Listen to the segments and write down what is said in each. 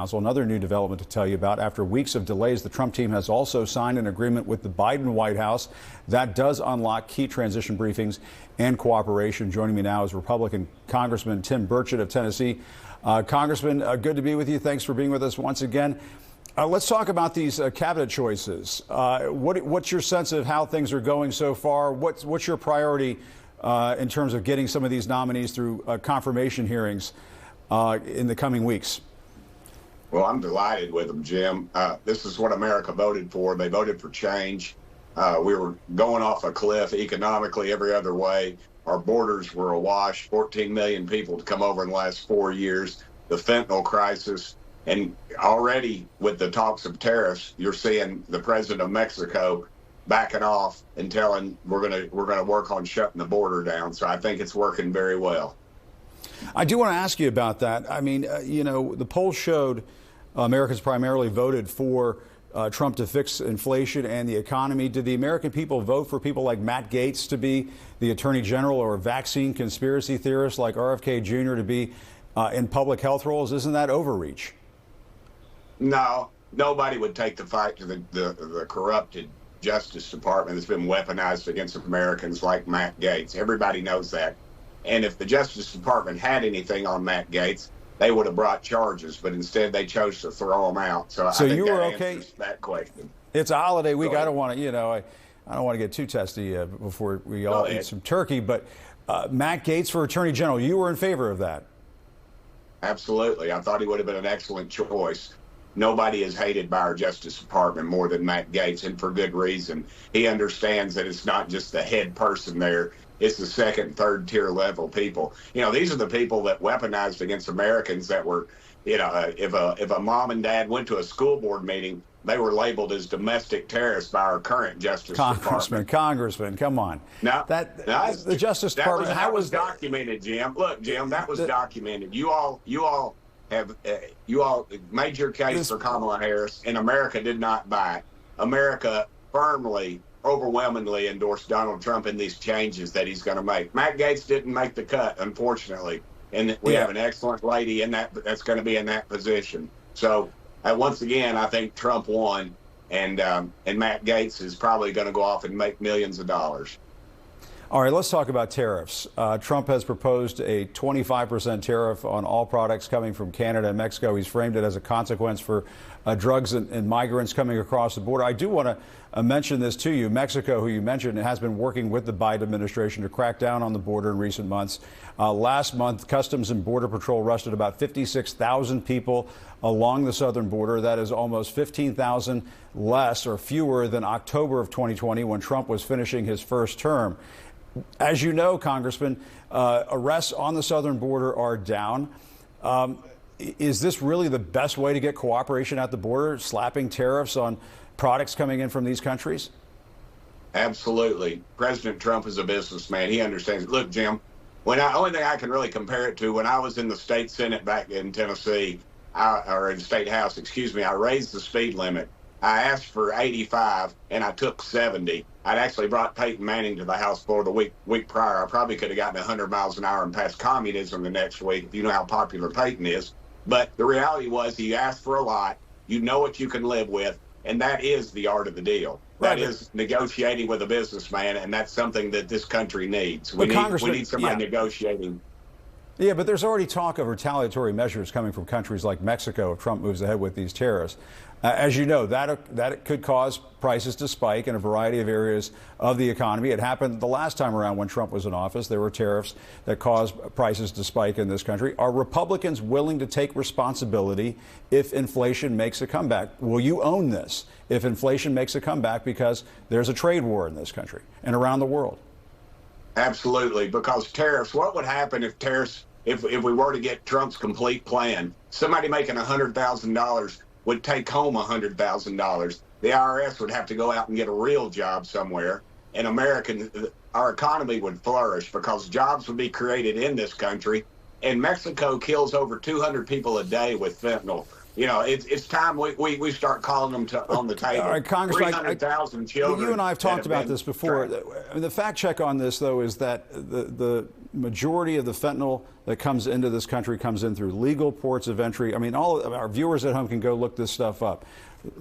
Also, another new development to tell you about. After weeks of delays, the Trump team has also signed an agreement with the Biden White House that does unlock key transition briefings and cooperation. Joining me now is Republican Congressman Tim Burchett of Tennessee. Congressman, good to be with you. Thanks for being with us once again. Let's talk about these cabinet choices. What's your sense of how things are going so far? What's your priority in terms of getting some of these nominees through confirmation hearings in the coming weeks? Well, I'm delighted with them, Jim. This is what America voted for. They voted for change. We were going off a cliff economically every other way. Our borders were awash, 14 million people to come over in the last 4 years, the fentanyl crisis. And already with the talks of tariffs, you're seeing the president of Mexico backing off and telling we're gonna work on shutting the border down. So I think it's working very well. I do want to ask you about that. I mean, the polls showed Americans primarily voted for Trump to fix inflation and the economy. Did the American people vote for people like Matt Gaetz to be the attorney general, or vaccine conspiracy theorists like RFK Jr. to be in public health roles? Isn't that overreach? No, nobody would take the fight to the corrupted Justice Department that's been weaponized against Americans like Matt Gaetz. Everybody knows that. And if the Justice Department had anything on Matt Gaetz, they would have brought charges, but instead they chose to throw him out. So I think you were that okay? answers that question. It's a holiday week. I don't want to, I don't want to get too testy before we all eat some turkey. But Matt Gaetz for Attorney General, you were in favor of that? Absolutely. I thought he would have been an excellent choice. Nobody is hated by our Justice Department more than Matt Gaetz, and for good reason. He understands that it's not just the head person there. It's the second, third tier level people. These are the people that weaponized against Americans that were, if a mom and dad went to a school board meeting, they were labeled as domestic terrorists by our current Justice Department. Congressman, come on. The Justice Department. That was documented, Jim. Look, Jim, that was documented. You all made your case for Kamala Harris, and America did not buy it. America firmly, overwhelmingly endorsed Donald Trump in these changes that he's going to make. Matt Gaetz didn't make the cut, unfortunately, and we have an excellent lady in that's going to be in that position. So once again, I think Trump won, and Matt Gaetz is probably going to go off and make millions of dollars. All right, let's talk about tariffs. Trump has proposed a 25% tariff on all products coming from Canada and Mexico. He's framed it as a consequence for drugs and migrants coming across the border. I do want to mention this to you. Mexico, who you mentioned, has been working with the Biden administration to crack down on the border in recent months. Last month, Customs and Border Patrol arrested about 56,000 people along the southern border. That is almost 15,000 less or fewer than October of 2020, when Trump was finishing his first term. As you know, Congressman, arrests on the southern border are down. Is this really the best way to get cooperation at the border, slapping tariffs on products coming in from these countries? Absolutely. President Trump is a businessman. He understands. Look, Jim, only thing I can really compare it to, when I was in the state Senate back in Tennessee, or in the state House, I raised the speed limit. I asked for 85 and I took 70. I'd actually brought Peyton Manning to the House floor the week prior. I probably could have gotten 100 miles an hour and passed communism the next week, if you know how popular Peyton is. But the reality was, he asked for a lot. You know what you can live with, and that is the art of the deal. That is negotiating with a businessman, and that's something that this country needs. We need somebody negotiating. Yeah, but there's already talk of retaliatory measures coming from countries like Mexico if Trump moves ahead with these tariffs. As you know, that could cause prices to spike in a variety of areas of the economy. It happened the last time around when Trump was in office. There were tariffs that caused prices to spike in this country. Are Republicans willing to take responsibility if inflation makes a comeback? Will you own this if inflation makes a comeback because there's a trade war in this country and around the world? Absolutely, because tariffs, what would happen if tariffs, if we were to get Trump's complete plan? Somebody making $100,000 would take home $100,000. The IRS would have to go out and get a real job somewhere, and our economy would flourish because jobs would be created in this country. And Mexico kills over 200 people a day with fentanyl. It's time we start calling them on the table. All right, Congressman, 300,000 children. you and I have talked about this before. The fact check on this, though, is that the majority of the fentanyl that comes into this country comes in through legal ports of entry. I mean, all of our viewers at home can go look this stuff up.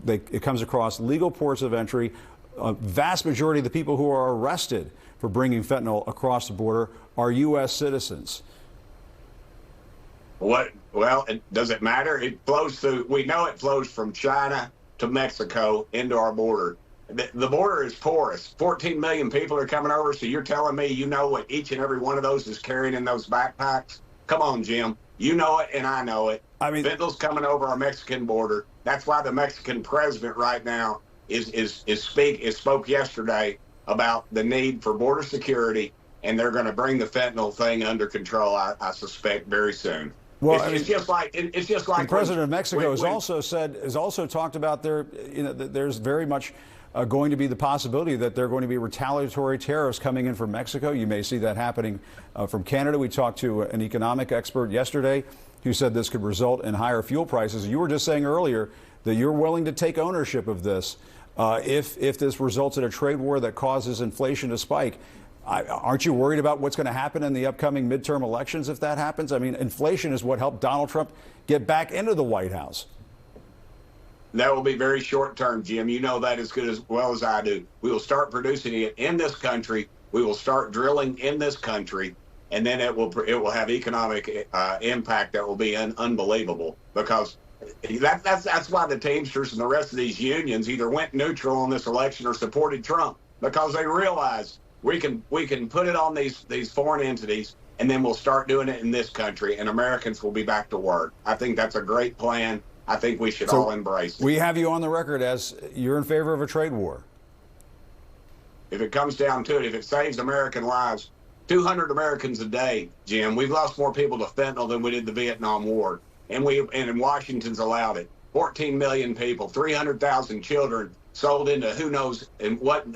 It comes across legal ports of entry. A vast majority of the people who are arrested for bringing fentanyl across the border are U.S. citizens. Well, does it matter? It flows through. We know it flows from China to Mexico into our border. The border is porous. 14 million people are coming over. So you're telling me you know what each and every one of those is carrying in those backpacks? Come on, Jim. You know it, and I know it. I mean, fentanyl's coming over our Mexican border. That's why the Mexican president right now spoke yesterday about the need for border security, and they're going to bring the fentanyl thing under control. I suspect very soon. Well, it's just like the president of Mexico has also talked about there's very much going to be the possibility that there are going to be retaliatory tariffs coming in from Mexico. You may see that happening from Canada. We talked to an economic expert yesterday who said this could result in higher fuel prices. You were just saying earlier that you're willing to take ownership of this if this results in a trade war that causes inflation to spike. Aren't you worried about what's going to happen in the upcoming midterm elections if that happens? I mean, inflation is what helped Donald Trump get back into the White House. That will be very short term, Jim. You know that as good as well as I do. We will start producing it in this country. We will start drilling in this country, and then it will have economic impact that will be unbelievable. Because that's why the Teamsters and the rest of these unions either went neutral on this election or supported Trump, because they realized we can put it on these foreign entities, and then we'll start doing it in this country, and Americans will be back to work. I think that's a great plan. I think we should all embrace it. We have you on the record as you're in favor of a trade war. If it comes down to it, if it saves American lives, 200 Americans a day, Jim. We've lost more people to fentanyl than we did the Vietnam War, and Washington's allowed it. 14 million people, 300,000 children sold into who knows and what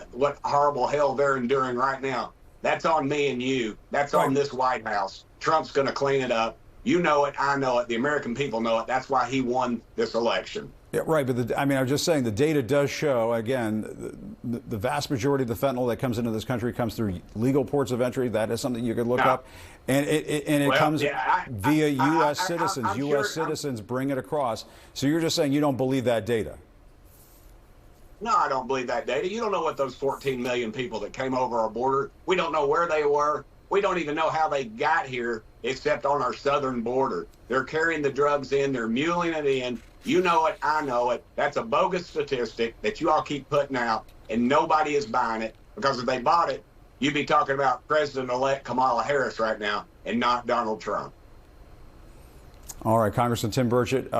horrible hell they're enduring right now. That's on me and you. That's on this White House. Trump's going to clean it up. You know it. I know it. The American people know it. That's why he won this election. Yeah, right. But I was just saying the data does show, again, the vast majority of the fentanyl that comes into this country comes through legal ports of entry. That is something you could look up. And it comes via U.S. citizens. U.S. citizens bring it across. So you're just saying you don't believe that data? No, I don't believe that data. You don't know what those 14 million people that came over our border, we don't know where they were. We don't even know how they got here except on our southern border. They're carrying the drugs in. They're muling it in. You know it. I know it. That's a bogus statistic that you all keep putting out, and nobody is buying it, because if they bought it, you'd be talking about President-elect Kamala Harris right now and not Donald Trump. All right, Congressman Tim Burchett.